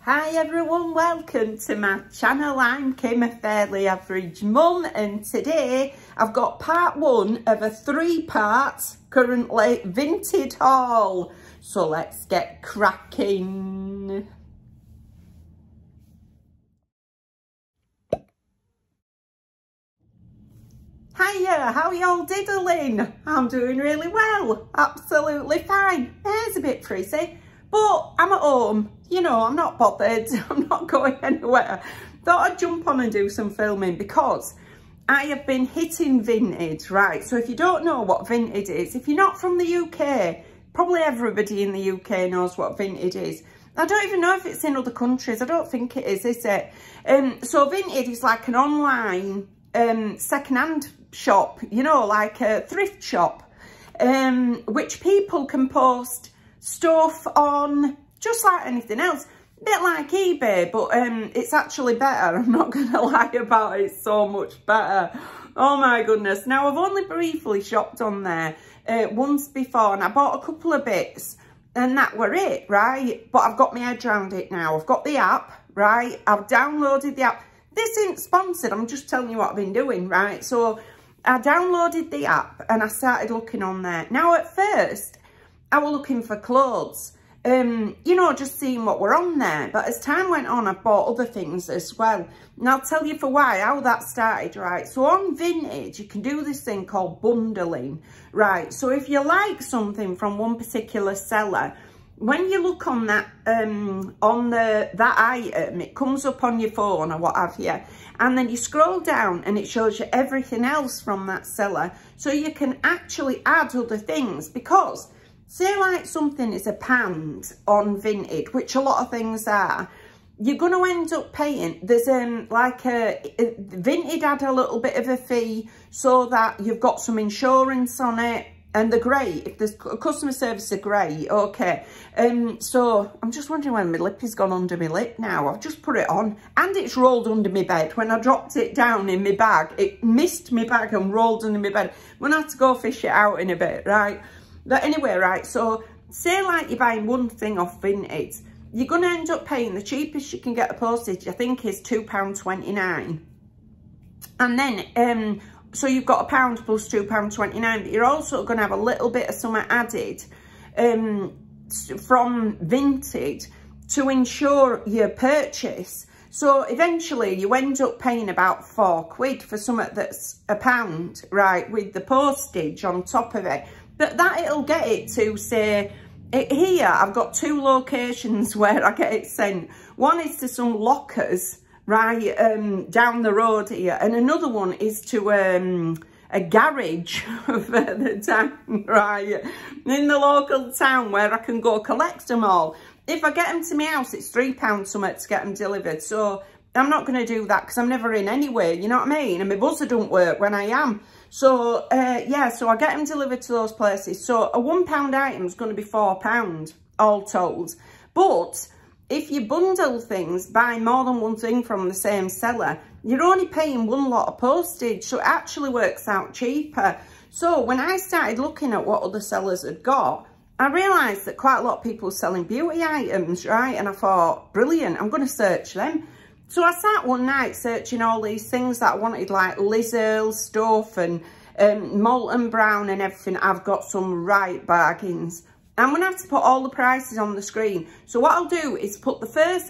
Hi everyone, welcome to my channel. I'm Kim, a fairly average mum, and today I've got part one of a 3-part currently Vinted haul. So let's get cracking. Hiya, how are y'all diddling? I'm doing really well, absolutely fine. Hair's a bit frizzy, but I'm at home. You know, I'm not bothered. I'm not going anywhere. Thought I'd jump on and do some filming because I have been hitting Vinted, right? So if you don't know what Vinted is, if you're not from the UK, probably everybody in the UK knows what Vinted is. I don't even know if it's in other countries. I don't think it is it? So Vinted is like an online second-hand shop, you know, like a thrift shop, which people can post stuff on just like anything else. A bit like eBay, but it's actually better. I'm not going to lie about it, it's so much better. Oh my goodness. Now, I've only briefly shopped on there once before, and I bought a couple of bits, and that were it, right? But I've got my head around it now. I've got the app, right? I've downloaded the app. This isn't sponsored, I'm just telling you what I've been doing, right? So I downloaded the app and I started looking on there. Now, at first, I was looking for clothes. You know, just seeing what were on there. But as time went on, I bought other things as well. And I'll tell you how that started, right? So on Vinted, you can do this thing called bundling, right? So if you like something from one particular seller, when you look on that, that item, it comes up on your phone or what have you. And then you scroll down and it shows you everything else from that seller. So you can actually add other things because, say like something is £1 on Vinted, which a lot of things are, you're going to end up paying. There's Vinted had a little bit of a fee so that you've got some insurance on it, and they're great. If there's customer service are great, okay. So I'm just wondering when my lip has gone under my lip now. I've just put it on and it's rolled under my bed. When I dropped it down in my bag, it missed my bag and rolled under my bed. I'm going to have to go fish it out in a bit, right? But anyway, right, so say like you're buying one thing off Vinted, you're going to end up paying, the cheapest you can get a postage, I think, is £2.29. And then, so you've got £1 plus £2.29, but you're also going to have a little bit of something added from Vinted to ensure your purchase. So eventually you end up paying about £4 for something that's £1, right, with the postage on top of it. But that it'll get it to, say, here I've got 2 locations where I get it sent. One is to some lockers, right, down the road here. And another one is to a garage further down, right, in the local town where I can go collect them all. If I get them to my house, it's £3 something to get them delivered. So I'm not going to do that because I'm never in anyway, you know what I mean? And my buzzer don't work when I am. So, yeah, so I get them delivered to those places. So a £1 item is going to be £4, all told. But if you bundle things, buy more than one thing from the same seller, you're only paying one lot of postage. So it actually works out cheaper. So when I started looking at what other sellers had got, I realised that quite a lot of people were selling beauty items, right? And I thought, brilliant, I'm going to search them. So I sat one night searching all these things that I wanted, like Liz Earle stuff and Molten Brown and everything. I've got some right bargains. I'm going to have to put all the prices on the screen. So what I'll do is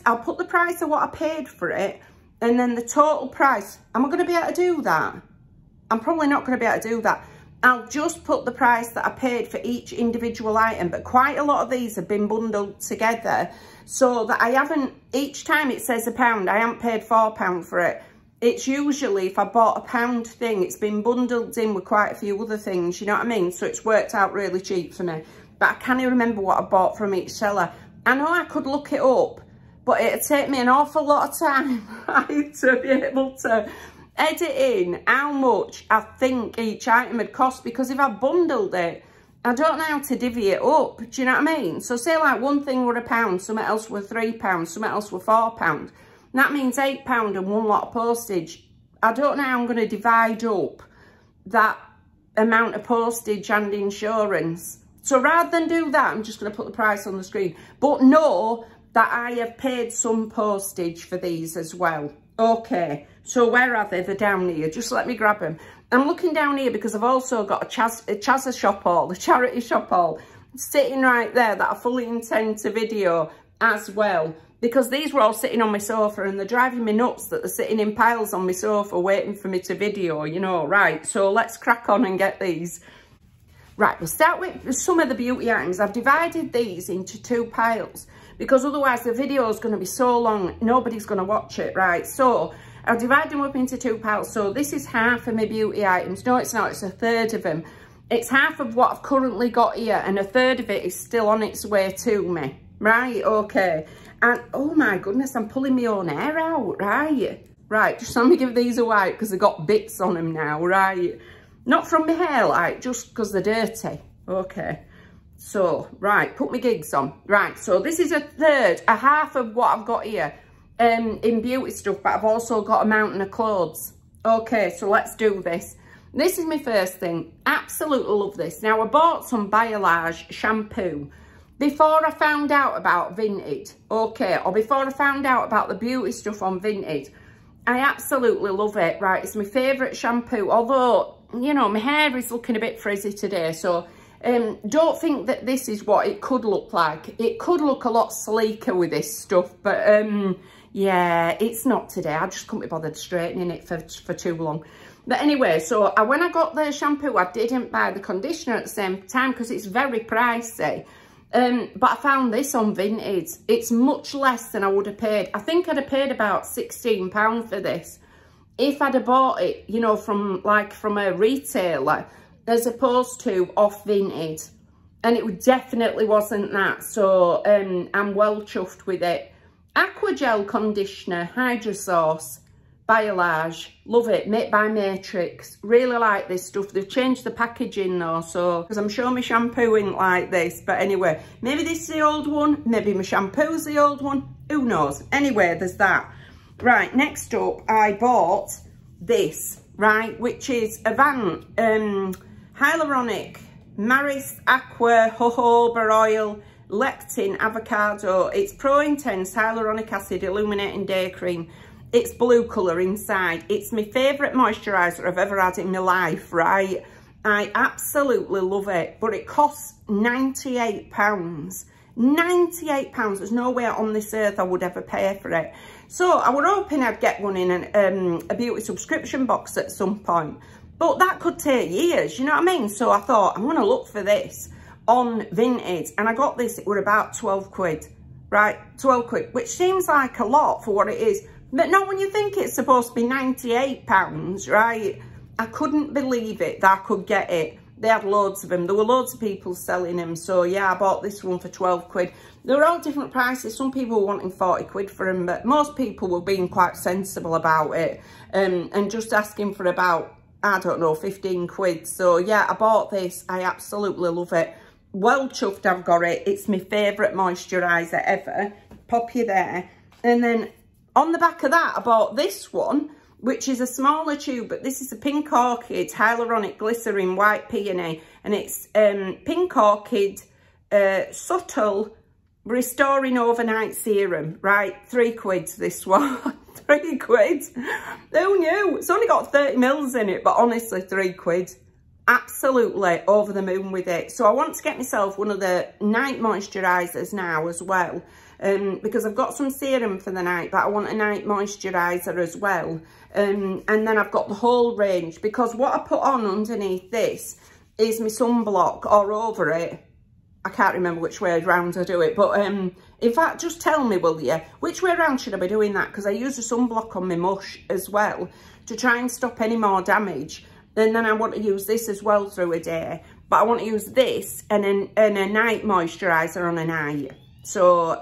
I'll put the price of what I paid for it and then the total price. Am I going to be able to do that? I'm probably not going to be able to do that. I'll just put the price that I paid for each individual item, but quite a lot of these have been bundled together so that I haven't, each time it says £1, I haven't paid £4 for it. It's usually, if I bought a £1 thing, it's been bundled in with quite a few other things, you know what I mean? So it's worked out really cheap for me. But I can't even remember what I bought from each seller. I know I could look it up, but it'd take me an awful lot of time, right, to be able to edit in how much I think each item had cost, because if I bundled it, I don't know how to divvy it up. Do you know what I mean? So say like one thing were £1, something else were £3, something else were £4. That means £8 and one lot of postage. I don't know how I'm going to divide up that amount of postage and insurance. So rather than do that, I'm just going to put the price on the screen. But no, that I have paid some postage for these as well. Okay, so where are they? They're down here. Just let me grab them. I'm looking down here because I've also got a Chazza shop haul, a charity shop haul, sitting right there that I fully intend to video as well. Because these were all sitting on my sofa and they're driving me nuts that they're sitting in piles on my sofa waiting for me to video, you know, right. So let's crack on and get these. Right, we'll start with some of the beauty items. I've divided these into 2 piles because otherwise the video is going to be so long, nobody's going to watch it, right? So I'll divide them up into 2 piles. So this is half of my beauty items. No, it's not. It's a third of them. It's half of what I've currently got here and a third of it is still on its way to me. Right, okay. And, oh my goodness, I'm pulling my own hair out, right? Right, just let me give these a wipe because they've got bits on them now, right? Not from my hair, like, just because they're dirty. Okay. So, right, put my gigs on. Right, so this is a half of what I've got here in beauty stuff, but I've also got a mountain of clothes. Okay, so let's do this. This is my first thing. Absolutely love this. Now, I bought some Biolage shampoo before I found out about Vinted, okay, or before I found out about the beauty stuff on Vinted. I absolutely love it, right? It's my favourite shampoo, although, you know, my hair is looking a bit frizzy today, so don't think that this is what it could look like. It could look a lot sleeker with this stuff, but yeah, it's not today. I just couldn't be bothered straightening it for too long. But anyway, so when I got the shampoo, I didn't buy the conditioner at the same time because it's very pricey. But I found this on Vinted. It's much less than I would have paid. I think I'd have paid about £16 for this if I'd have bought it, you know, from a retailer as opposed to off Vinted. And it definitely wasn't that. So I'm well chuffed with it. Aqua Gel Conditioner, Hydra Sauce, Biolage, love it, made by Matrix. Really like this stuff. They've changed the packaging though, so because I'm sure my shampoo ain't like this. But anyway, maybe this is the old one, maybe my shampoo's the old one, who knows. Anyway, there's that. Right, next up I bought this, right, which is Avant Hyaluronic Maris Aqua Jojoba Oil Lectin Avocado. It's Pro Intense Hyaluronic Acid Illuminating Day Cream. It's blue colour inside. It's my favourite moisturiser I've ever had in my life, right? I absolutely love it, but it costs £98. £98. There's no way on this earth I would ever pay for it. So I was hoping I'd get one in a beauty subscription box at some point, but that could take years, you know what I mean? So I thought, I'm going to look for this on Vinted, and I got this. It were about 12 quid, right? 12 quid, which seems like a lot for what it is. But not when you think it's supposed to be £98, right? I couldn't believe it that I could get it. They had loads of them. There were loads of people selling them. So, yeah, I bought this one for 12 quid. They were all different prices. Some people were wanting 40 quid for them, but most people were being quite sensible about it and just asking for about, I don't know, 15 quid. So, yeah, I bought this. I absolutely love it. Well chuffed I've got it. It's my favourite moisturiser ever. Pop you there. And then on the back of that, I bought this one, which is a smaller tube, but this is a Pink Orchid Hyaluronic Glycerin White Peony, and it's Pink Orchid Subtle Restoring Overnight Serum, right? 3 quid this one. 3 quid. Who knew? It's only got 30 mils in it, but honestly, 3 quid. Absolutely over the moon with it. So I want to get myself one of the night moisturisers now as well. Because I've got some serum for the night, but I want a night moisturiser as well. And then I've got the whole range, because what I put on underneath this is my sunblock, or over it. I can't remember which way around I do it, but in fact, just tell me, will you, which way around should I be doing that? Because I use a sunblock on my mush as well to try and stop any more damage. And then I want to use this as well through a day, but I want to use this and a night moisturiser on a night. So,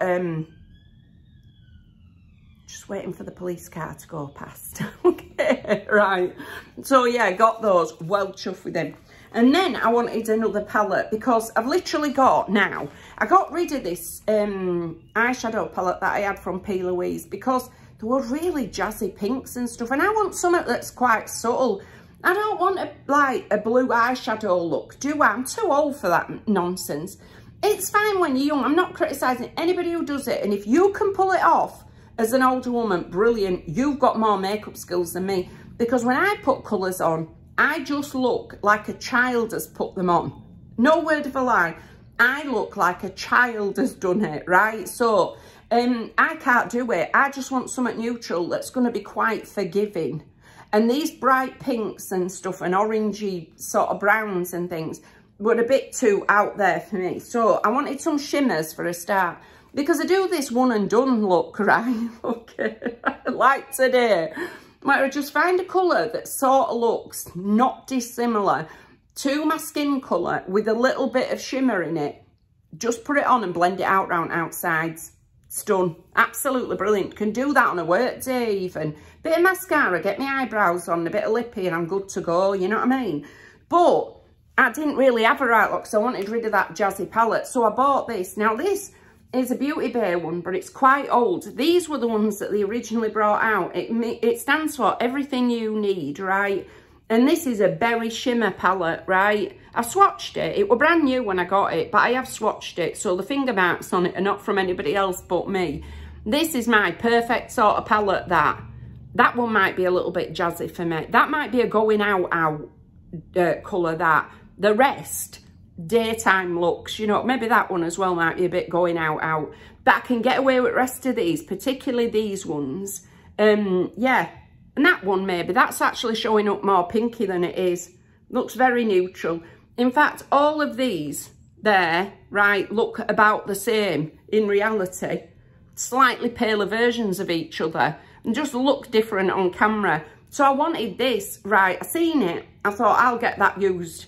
just waiting for the police car to go past. Okay, right. So, yeah, got those. Well chuffed with them. And then I wanted another palette, because I've literally got now, I got rid of this eyeshadow palette that I had from P. Louise, because there were really jazzy pinks and stuff. And I want something that's quite subtle. I don't want a blue eyeshadow look, do I? I'm too old for that nonsense. It's fine when you're young. I'm not criticising anybody who does it. And if you can pull it off as an older woman, brilliant. You've got more makeup skills than me. Because when I put colours on, I just look like a child has put them on. No word of a lie. I look like a child has done it, right? So, I can't do it. I just want something neutral that's going to be quite forgiving. And these bright pinks and stuff and orangey sort of browns and things were a bit too out there for me. So I wanted some shimmers for a start. Because I do this one and done look, right? Okay, like today. Where I just find a colour that sort of looks not dissimilar to my skin colour with a little bit of shimmer in it. Just put it on and blend it out round outsides. It's done. Absolutely brilliant. Can do that on a work day even. Bit of mascara, get my eyebrows on, a bit of lippy and I'm good to go, you know what I mean? But I didn't really have a right look, so I wanted rid of that jazzy palette. So I bought this. Now this is a Beauty Bay one, but it's quite old. These were the ones that they originally brought out. It stands for everything you need, right? And this is a berry shimmer palette, right? I swatched it. It was brand new when I got it, but I have swatched it. So the finger marks on it are not from anybody else but me. This is my perfect sort of palette that one might be a little bit jazzy for me. That might be a going out colour that. The rest, daytime looks, you know, maybe that one as well might be a bit going out. But I can get away with the rest of these, particularly these ones. Yeah. And that one maybe, that's actually showing up more pinky than it is. Looks very neutral. In fact, all of these there, right, look about the same in reality. Slightly paler versions of each other and just look different on camera. So I wanted this, right, I seen it. I thought I'll get that used.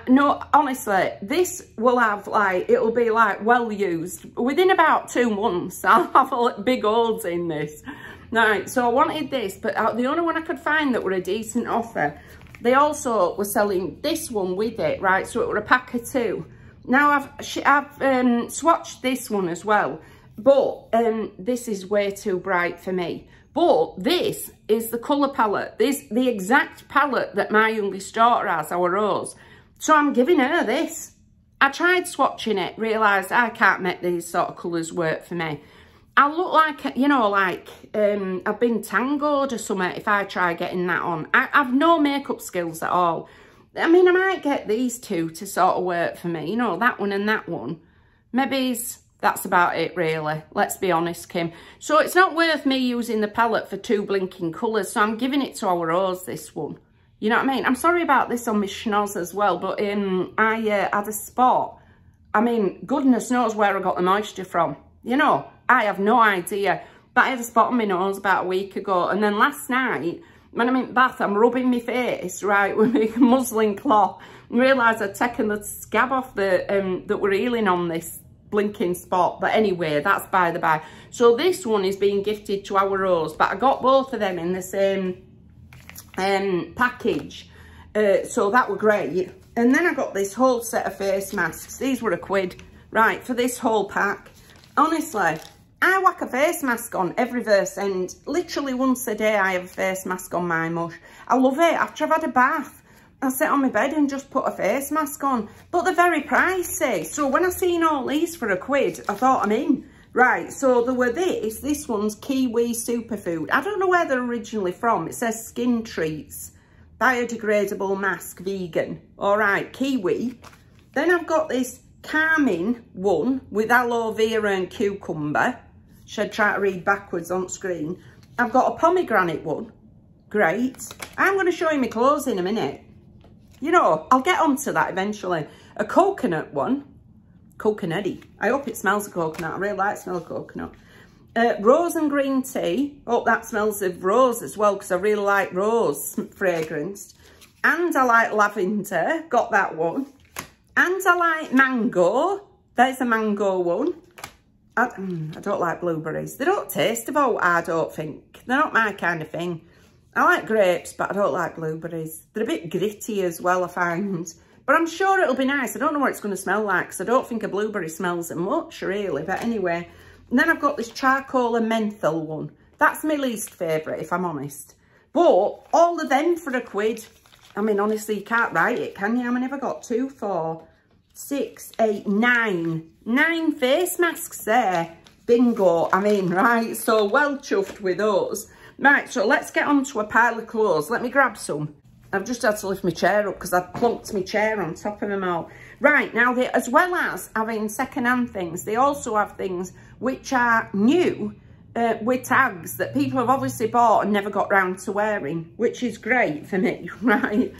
No, honestly, this will have like, it'll be like well used. Within about 2 months, I'll have big holes in this. Right, so I wanted this, but the only one I could find that were a decent offer, they also were selling this one with it, right? So it were a pack of 2. Now I've swatched this one as well, but this is way too bright for me. But this is the colour palette. This the exact palette that my youngest daughter has, our Rose. So I'm giving her this. I tried swatching it, realised I can't make these sort of colours work for me. I look like, you know, like I've been tangoed or something if I try getting that on. I've no makeup skills at all. I mean, I might get these 2 to sort of work for me, you know, that one and that one. Maybe that's about it, really. Let's be honest, Kim. So it's not worth me using the palette for 2 blinking colours, so I'm giving it to our Rose, this one. You know what I mean? I'm sorry about this on my schnoz as well, but I had a spot. I mean, goodness knows where I got the moisture from, you know. I have no idea, but I had a spot on my nose about a week ago. And then last night, when I'm in bath, I'm rubbing my face, right, with my muslin cloth and realised I'd taken the scab off that were healing on this blinking spot. But anyway, that's by the by. So this one is being gifted to our Rose, but I got both of them in the same package. So that were great. And then I got this whole set of face masks. These were £1, right, for this whole pack. Honestly, I whack a face mask on every verse end. Literally once a day I have a face mask on my mush. I love it. After I've had a bath, I sit on my bed and just put a face mask on. But they're very pricey. So when I seen all these for £1, I thought I'm in. Right, so there were this one's Kiwi Superfood. I don't know where they're originally from. It says Skin Treats. Biodegradable mask, vegan. All right, Kiwi. Then I've got this calming one with aloe vera and cucumber. Should try to read backwards on screen. I've got a pomegranate one. Great. I'm going to show you my clothes in a minute. You know, I'll get onto that eventually. A coconut one. Coconutty. I hope it smells of coconut. I really like the smell of coconut. Rose and green tea. Hope that smells of rose as well, because I really like rose fragrance. And I like lavender. Got that one. And I like mango. There's a mango one. I don't like blueberries. They don't taste about, I don't think. They're not my kind of thing. I like grapes, but I don't like blueberries. They're a bit gritty as well, I find. But I'm sure it'll be nice. I don't know what it's going to smell like, because I don't think a blueberry smells much, really. But anyway. And then I've got this charcoal and menthol one. That's my least favourite, if I'm honest. But all of them for £1. I mean, honestly, you can't write it, can you? I mean, I've got 2, 4, 6, 8, 9. 9 face masks there. Bingo, I mean, right? So well chuffed with those. Right, so let's get on to a pile of clothes. Let me grab some. I've just had to lift my chair up because I've plunked my chair on top of them all. Right, now, they, as well as having second-hand things, they also have things which are new with tags that people have obviously bought and never got round to wearing, which is great for me, right?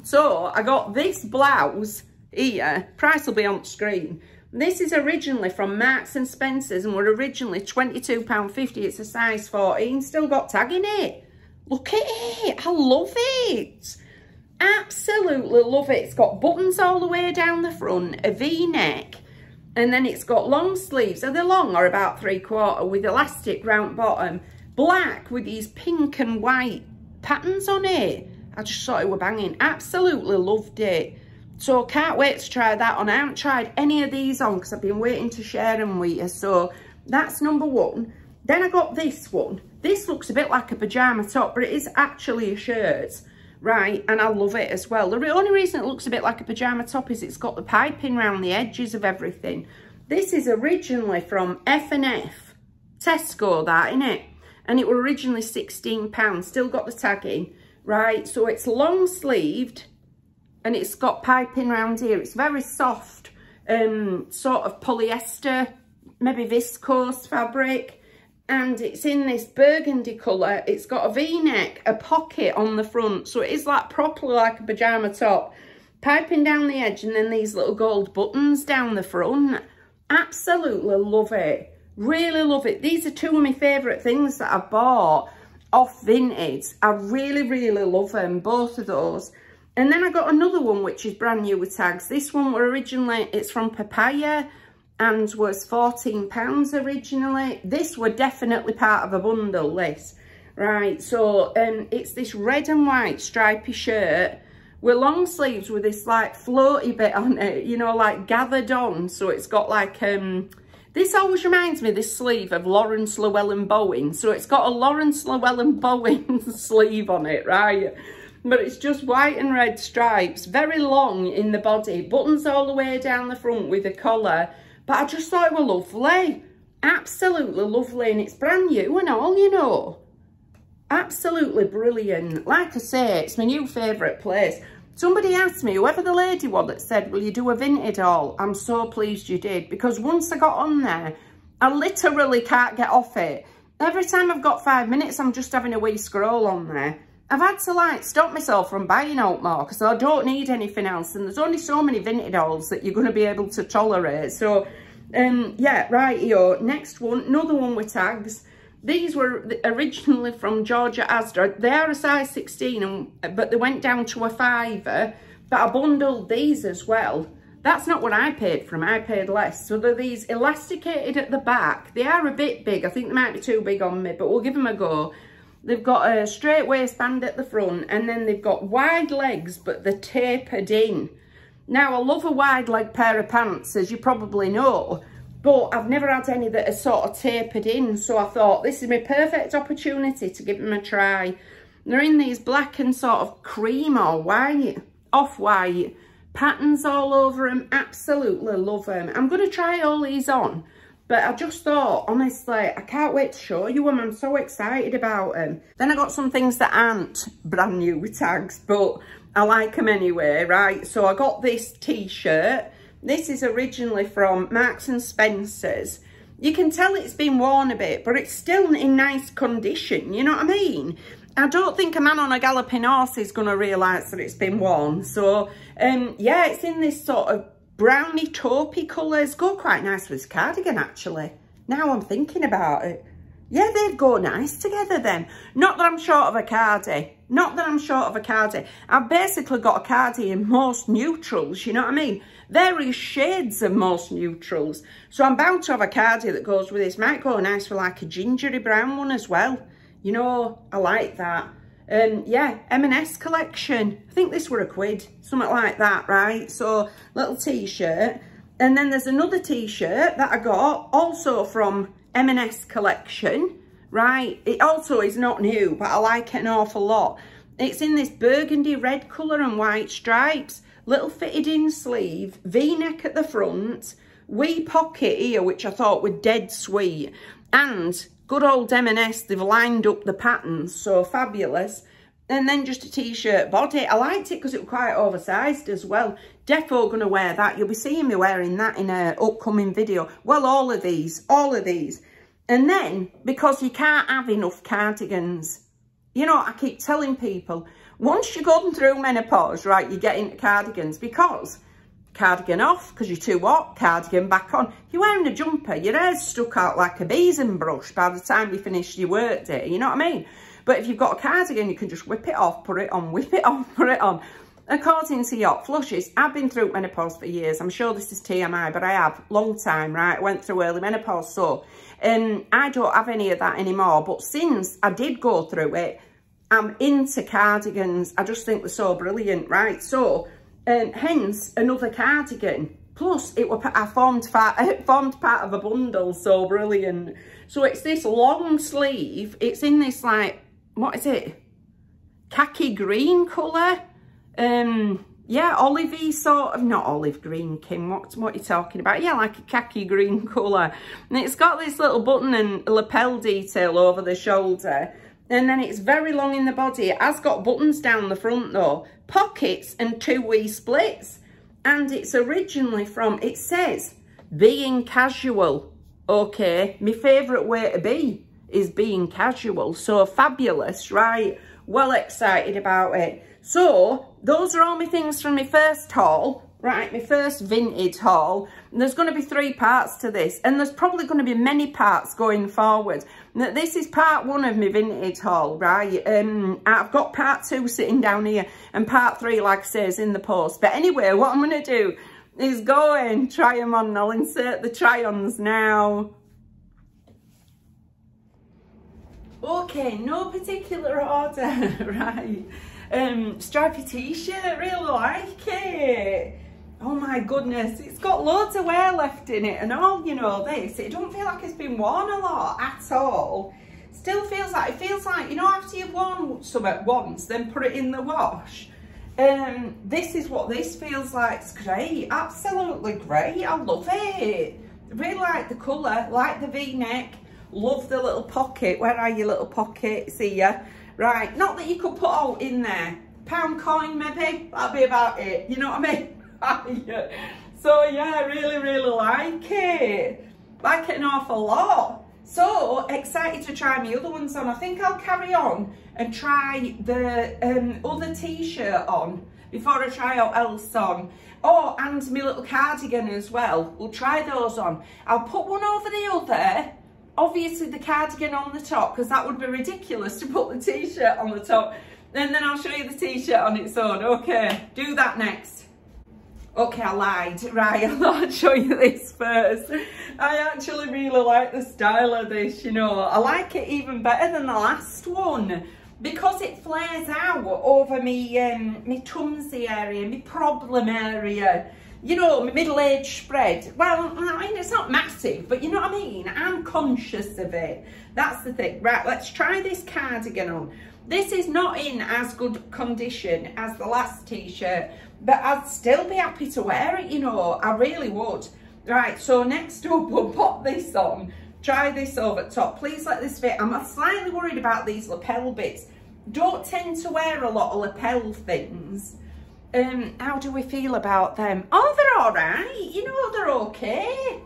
So, I got this blouse here. Price will be on screen. This is originally from Marks and Spencer's and were originally £22.50. It's a size 14. Still got tag in it. Look at it. I love it. Absolutely love it. It's got buttons all the way down the front, a V-neck, and then it's got long sleeves. Are they long or about 3/4 with elastic round bottom? Black with these pink and white patterns on it. I just thought it were banging. Absolutely loved it. So can't wait to try that on. I haven't tried any of these on because I've been waiting to share them with you. So that's number one. Then I got this one. This looks a bit like a pyjama top, but it is actually a shirt. Right, and I love it as well. The only reason it looks a bit like a pyjama top is it's got the piping around the edges of everything. This is originally from F&F. Tesco, that, innit? And it were originally £16. Still got the tag in. Right, so it's long sleeved and it's got piping around here. It's very soft, sort of polyester, maybe viscose fabric. And it's in this burgundy colour. It's got a V-neck, a pocket on the front. So it is like properly like a pyjama top. Piping down the edge and then these little gold buttons down the front. Absolutely love it. Really love it. These are two of my favourite things that I bought off Vinted. I really, really love them, both of those. And then I got another one which is brand new with tags. This one were originally, it's from Papaya, and was £14 originally. This were definitely part of a bundle, this. Right, so it's this red and white stripy shirt with long sleeves with this like floaty bit on it, you know, like gathered on. So it's got like, this always reminds me, this sleeve, of Lawrence Llewellyn Bowen. So it's got a Lawrence Llewellyn Bowen sleeve on it, right? But it's just white and red stripes, very long in the body, buttons all the way down the front with a collar. But I just thought it were lovely. Absolutely lovely. And it's brand new and all, you know. Absolutely brilliant. Like I say, it's my new favourite place. Somebody asked me, whoever the lady was that said, will you do a Vinted haul? I'm so pleased you did. Because once I got on there, I literally can't get off it. Every time I've got 5 minutes, I'm just having a wee scroll on there. I've had to like stop myself from buying out more because I don't need anything else. And there's only so many Vinted hauls that you're going to be able to tolerate. So, yeah, right here. Next one, another one with tags. These were originally from Georgia Asda. They are a size 16, but they went down to a 5. But I bundled these as well. That's not what I paid for them. I paid less. So they're these elasticated at the back. They are a bit big. I think they might be too big on me, but we'll give them a go. They've got a straight waistband at the front and then they've got wide legs, but they're tapered in. Now, I love a wide leg pair of pants, as you probably know, but I've never had any that are sort of tapered in. So I thought this is my perfect opportunity to give them a try. They're in these black and sort of cream or white, off-white patterns all over them. Absolutely love them. I'm going to try all these on. But I just thought, honestly, I can't wait to show you them. I'm so excited about them. Then I got some things that aren't brand new with tags, but I like them anyway, right? So I got this t-shirt. This is originally from Marks and Spencer's. You can tell it's been worn a bit, but it's still in nice condition, you know what I mean? I don't think a man on a galloping horse is going to realise that it's been worn. So, yeah, it's in this sort of browny taupey colours. Go quite nice with this cardigan, actually. Now I'm thinking about it. Yeah, they'd go nice together then. Not that I'm short of a cardie. Not that I'm short of a cardie. I've basically got a cardie in most neutrals, you know what I mean? Various shades of most neutrals. So I'm bound to have a cardie that goes with this. Might go nice with like a gingery brown one as well. You know, I like that. Yeah, M&S collection. I think this were £1, something like that, right? So, little t-shirt. And then there's another t-shirt that I got, also from M&S collection, right? It also is not new, but I like it an awful lot. It's in this burgundy red colour and white stripes. little fitted in sleeve, V-neck at the front, wee pocket here, which I thought were dead sweet, and good old M&S, they've lined up the patterns, so fabulous. And then just a t-shirt body. I liked it because it was quite oversized as well. Defo gonna wear that. You'll be seeing me wearing that in an upcoming video. Well, all of these. And then, because you can't have enough cardigans, you know, I keep telling people, once you've gone through menopause, right, you get into cardigans, because cardigan off, because you're too hot, cardigan back on. You're wearing a jumper, your hair's stuck out like a besom brush by the time you finish your work day, you know what I mean? But if you've got a cardigan, you can just whip it off, put it on, whip it off, put it on. According to your flushes, I've been through menopause for years. I'm sure this is TMI, but I have. Long time, right? I went through early menopause, so I don't have any of that anymore. But since I did go through it, I'm into cardigans. I just think they're so brilliant, right? So, hence, another cardigan. Plus, I formed part of a bundle, so brilliant. So it's this long sleeve. It's in this, like, what is it? Khaki green colour. Yeah, olivey sort of, not olive green, Kim, what are you talking about? Yeah, like a khaki green colour. And it's got this little button and lapel detail over the shoulder. And then it's very long in the body. It has got buttons down the front though. Pockets and 2 wee splits. And it's originally from, it says, being casual. Okay, my favourite way to be is being casual. So fabulous, right? Well excited about it. So those are all my things from my first haul, right? My first Vinted haul. And there's going to be 3 parts to this. And there's probably going to be many parts going forward. Now, this is part 1 of my Vinted haul, right? I've got part 2 sitting down here. And part 3, like I say, is in the post. But anyway, what I'm going to do is go and try them on. I'll insert the try-ons now. Okay, no particular order, right? Stripy t-shirt, really like it. Oh my goodness, it's got loads of wear left in it and all, you know, this. It don't feel like it's been worn a lot at all. Still feels like, it feels like, you know, after you've worn something once, then put it in the wash. This is what this feels like. It's great, absolutely great. I love it. Really like the colour, like the V-neck. Love the little pocket. Where are your little pockets here? Right, not that you could put all in there. £1 coin maybe, that'll be about it. You know what I mean? So yeah, I really, really like it. Like it an awful lot. So excited to try my other ones on. I think I'll carry on and try the other t-shirt on before I try out else on. Oh, and my little cardigan as well. We'll try those on. I'll put one over the other. Obviously the cardigan on the top, because that would be ridiculous to put the t-shirt on the top. And then I'll show you the t-shirt on its own. Okay, do that next. Okay, I lied. Right, I thought I'd show you this first. I actually really like the style of this, you know. I like it even better than the last one, because it flares out over me, me tumsy area, me problem area. You know, my middle-age spread. Well, I mean, it's not massive, but you know what I mean? I'm conscious of it. That's the thing. Right, let's try this cardigan on. This is not in as good condition as the last t-shirt, but I'd still be happy to wear it, you know. I really would. Right, so next up, we'll pop this on. Try this over top. Please let this fit. I'm slightly worried about these lapel bits. Don't tend to wear a lot of lapel things. How do we feel about them? Oh, they're all right. You know, they're okay.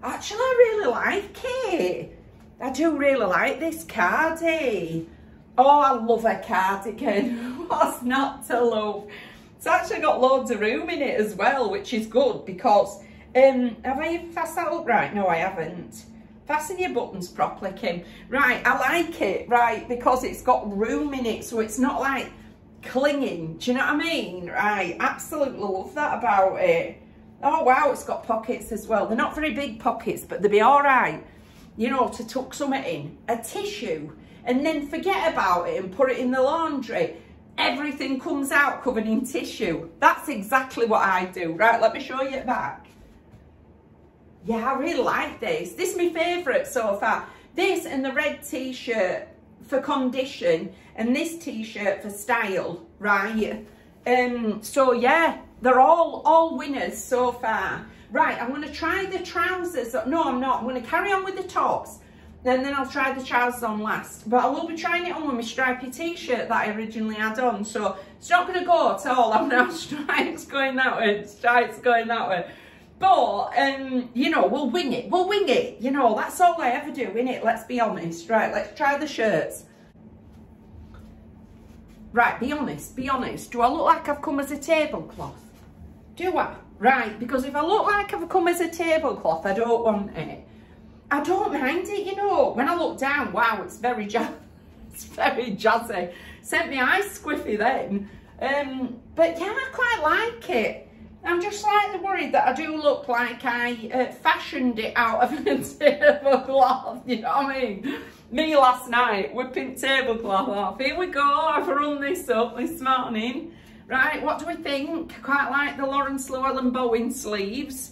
Actually, I really like it. I do really like this cardi. Oh, I love a cardigan. What's not to love? It's actually got loads of room in it as well, which is good because, have I even fastened that up right? No, I haven't. Fasten your buttons properly, Kim. Right, I like it, right, because it's got room in it, so it's not like clinging, do you know what I mean? Right, absolutely love that about it. Oh wow, it's got pockets as well. They're not very big pockets, but they'll be all right, you know, to tuck something in. A tissue, and then forget about it and put it in the laundry. Everything comes out covered in tissue. That's exactly what I do. Right, let me show you it back. Yeah, I really like this. This is my favourite so far. This and the red t-shirt for condition and this t-shirt for style, right? So yeah, They're all winners so far. Right, I'm going to try the trousers. No, I'm not. I'm going to carry on with the tops. And then I'll try the trousers on last. But I will be trying it on with my stripy t-shirt that I originally had on. So it's not going to go at all. I'm now stripes going that way, stripes going that way. But, you know, we'll wing it. We'll wing it. You know, that's all I ever do, innit? Let's be honest. Right, let's try the shirts. Right, be honest, be honest. Do I look like I've come as a tablecloth? Do I? Right, because if I look like I've come as a tablecloth, I don't want it. I don't mind it, you know. When I look down, wow, it's very jazzy. Sent me eyes squiffy then. But yeah, I quite like it. I'm just slightly worried that I do look like I fashioned it out of a tablecloth, you know what I mean? Me last night, whipping tablecloth off. Here we go, I've run this up this morning. Right, what do we think? I quite like the Lawrence Llewellyn Bowen sleeves.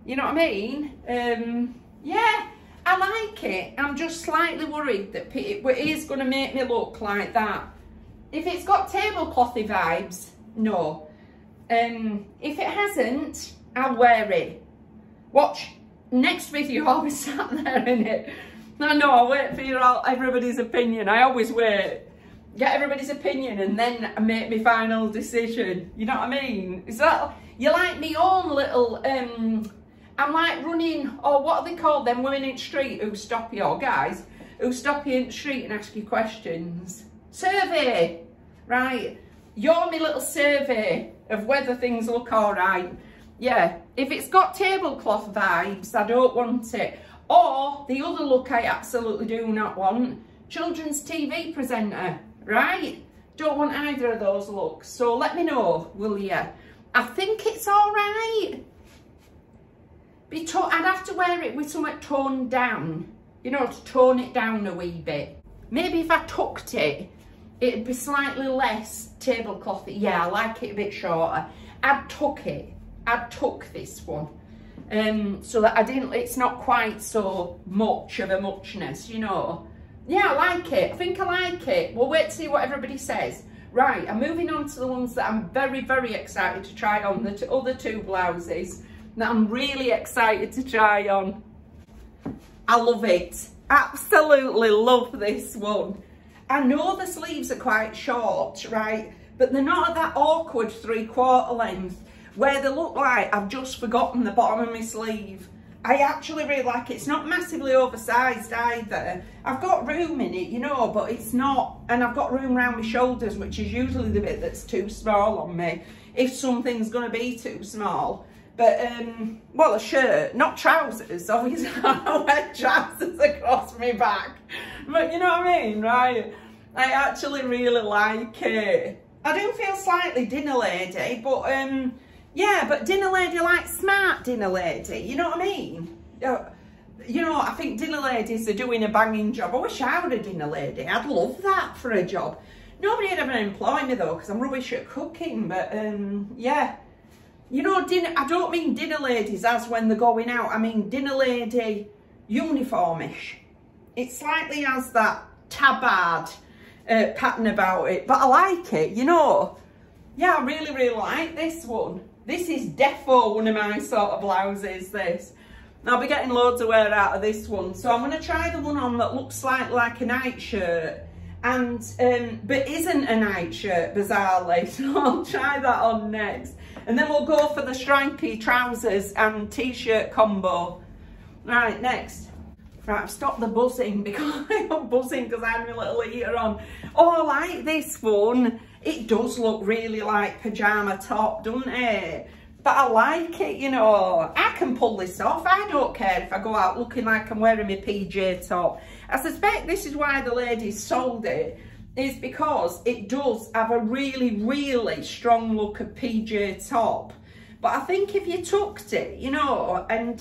You know what I mean? Yeah, I like it. I'm just slightly worried that it is going to make me look like that. If it's got tableclothy vibes, no. If it hasn't, I'll wear it. Watch, next video I'll be sat there in it. I know, I'll wait for everybody's opinion. I always wait. Get everybody's opinion and then make my final decision. You know what I mean? Is that, you like me own little, I'm like running, or what are they called, them women in the street who stop you, or guys, who stop you in the street and ask you questions. Survey, right? You're my little survey of whether things look all right. Yeah, if it's got tablecloth vibes, I don't want it. Or the other look I absolutely do not want, children's TV presenter, right? Don't want either of those looks. So let me know, will you? I think it's all right. I'd have to wear it with something toned down, you know, to tone it down a wee bit. Maybe if I tucked it, it'd be slightly less tableclothy. Yeah, I like it a bit shorter. I'd tuck it. I'd tuck this one. So that it's not quite so much of a muchness, you know. Yeah, I like it. I think I like it. We'll wait to see what everybody says. Right, I'm moving on to the ones that I'm very, very excited to try on. The other two blouses that I'm really excited to try on. I love it. Absolutely love this one. I know the sleeves are quite short, right? But they're not at that awkward 3/4 length where they look like I've just forgotten the bottom of my sleeve. I actually really like it. It's not massively oversized either. I've got room in it, you know, but it's not, and I've got room around my shoulders, which is usually the bit that's too small on me, if something's going to be too small. But, well, a shirt, not trousers, obviously. I wear trousers across my back. But you know what I mean, right? I actually really like it. I do feel slightly dinner lady, but, yeah, but dinner lady like smart dinner lady, you know what I mean? You know, I think dinner ladies are doing a banging job. I wish I were a dinner lady. I'd love that for a job. Nobody would ever employ me though, because I'm rubbish at cooking, but, yeah. You know, I don't mean dinner ladies as when they're going out. I mean dinner lady uniformish. It slightly has that tabard pattern about it, but I like it, you know. Yeah, I really, really like this one. This is defo one of my sort of blouses, this. I'll be getting loads of wear out of this one. So I'm going to try the one on that looks slightly like a nightshirt, and but isn't a nightshirt, bizarrely. So I'll try that on next. And then we'll go for the stripy trousers and t-shirt combo. Right, next. Right, I've stopped the buzzing because I'm buzzing because I had my little heater on. Oh, I like this one. It does look really like pyjama top, doesn't it? But I like it, you know. I can pull this off. I don't care if I go out looking like I'm wearing my PJ top. I suspect this is why the ladies sold it, is because it does have a really, really strong look of PJ top. But I think if you tucked it, you know, and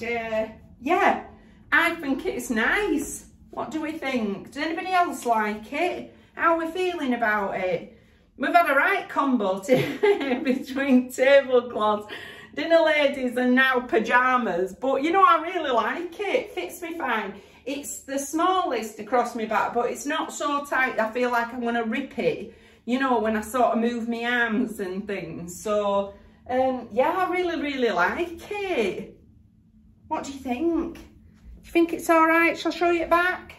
yeah, I think it's nice. What do we think? Does anybody else like it? How are we feeling about it? We've had a right combo between tablecloths, dinner ladies and now pyjamas. But you know, I really like it. It fits me fine. It's the smallest across my back, but it's not so tight I feel like I'm going to rip it, you know, when I sort of move my arms and things. So, Yeah, I really, really like it. What do you think? Do you think it's all right? Shall I show you it back?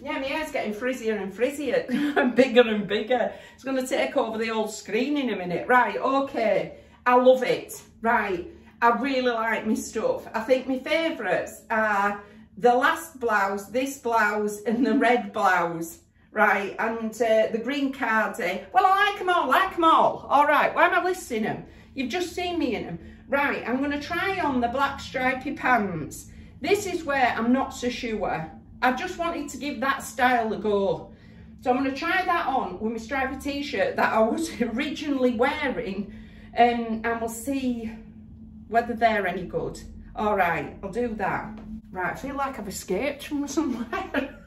Yeah, my hair's getting frizzier and frizzier and bigger. It's going to take over the whole screen in a minute. Right, okay. I love it. Right, I really like my stuff. I think my favourites are the last blouse, this blouse and the red blouse. Right, and the green cardi. Well, I like them all. All right, why am I listing them? You've just seen me in them. Right, I'm going to try on the black stripy pants. This is where I'm not so sure. I just wanted to give that style a go. So I'm going to try that on with my stripy t-shirt that I was originally wearing. And we'll see whether they're any good. All right, I'll do that. Right, I feel like I've escaped from somewhere.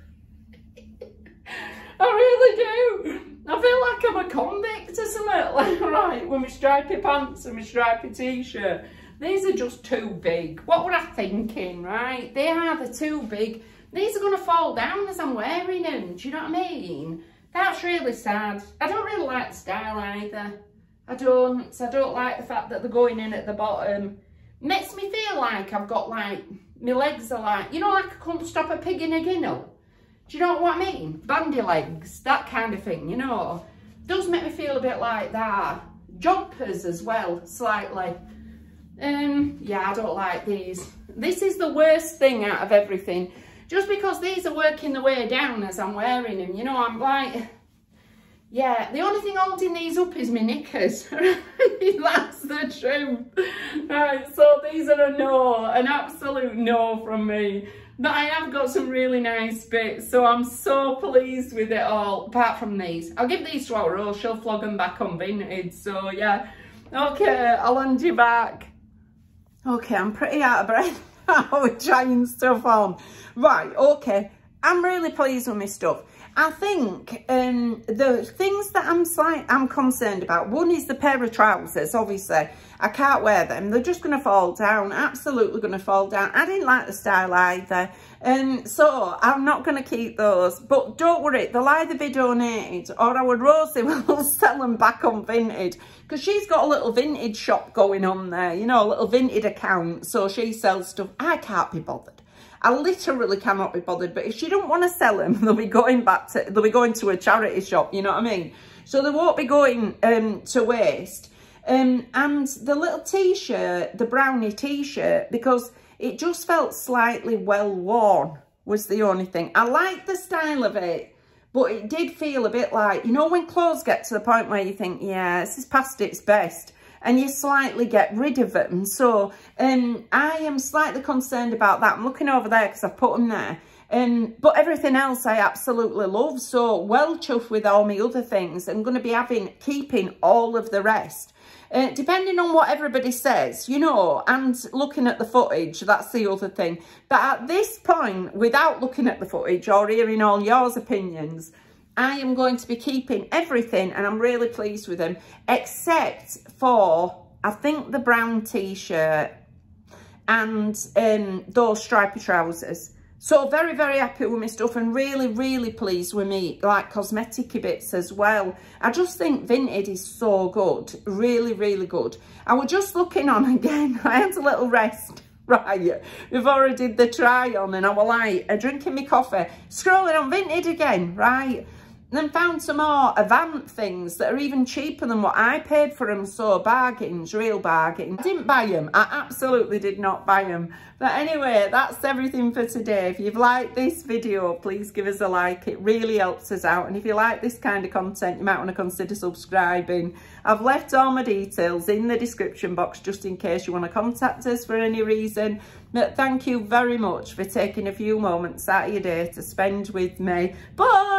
I really do. I feel like I'm a convict or something. Right, with my stripy pants and my stripy t-shirt. These are just too big. What were I thinking, right? They are the too big. These are going to fall down as I'm wearing them. Do you know what I mean? That's really sad. I don't really like the style either. I don't like the fact that they're going in at the bottom. Makes me feel like I've got like, my legs are like, you know, like I couldn't stop a pig in a ginnel. Do you know what I mean? Bandy legs, that kind of thing, you know. Does make me feel a bit like that. Jumpers as well, slightly. Yeah, I don't like these. This is the worst thing out of everything. Just because these are working their way down as I'm wearing them, you know, I'm like, yeah, the only thing holding these up is my knickers. That's the truth. Right, so these are a no, an absolute no from me. But I have got some really nice bits, so I'm so pleased with it all, apart from these. I'll give these to our Rose, she'll flog them back on Vinted, so yeah. Okay, I'll hand you back. Okay, I'm pretty out of breath. We're trying stuff on. Right, okay. I'm really pleased with my stuff. I think the things that I'm concerned about, one is the pair of trousers. Obviously, I can't wear them. They're just going to fall down, absolutely going to fall down. I didn't like the style either. So I'm not going to keep those. But don't worry, they'll either be donated or our Rosie will sell them back on Vinted. Because she's got a little vintage shop going on there, you know, a little Vinted account. So she sells stuff. I can't be bothered. I literally cannot be bothered. But if she don't want to sell them, they'll be going to a charity shop, you know what I mean? So they won't be going to waste. And the little t-shirt, the brownie t-shirt, because it just felt slightly well worn was the only thing. I like the style of it. But it did feel a bit like, you know, when clothes get to the point where you think, yeah, this is past its best, and you slightly get rid of them. So I am slightly concerned about that. I'm looking over there because I've put them there. But everything else I absolutely love. So well chuffed with all my other things. I'm going to be keeping all of the rest. Depending on what everybody says, you know, and looking at the footage, that's the other thing. But at this point, without looking at the footage or hearing all yours opinions, I am going to be keeping everything and I'm really pleased with them, except for, I think, the brown t-shirt and those stripy trousers. So very, very happy with my stuff and really, really pleased with me, like, cosmetic-y bits as well. I just think Vinted is so good. Really, really good. I was just looking on again. I had a little rest, right, before I did the try-on, and I was like, drinking my coffee, scrolling on Vinted again, right? And then found some more Avant things that are even cheaper than what I paid for them. So bargains, real bargains. I didn't buy them. I absolutely did not buy them. But anyway, that's everything for today. If you've liked this video, please give us a like. It really helps us out. And if you like this kind of content, you might want to consider subscribing. I've left all my details in the description box just in case you want to contact us for any reason. But thank you very much for taking a few moments out of your day to spend with me. Bye!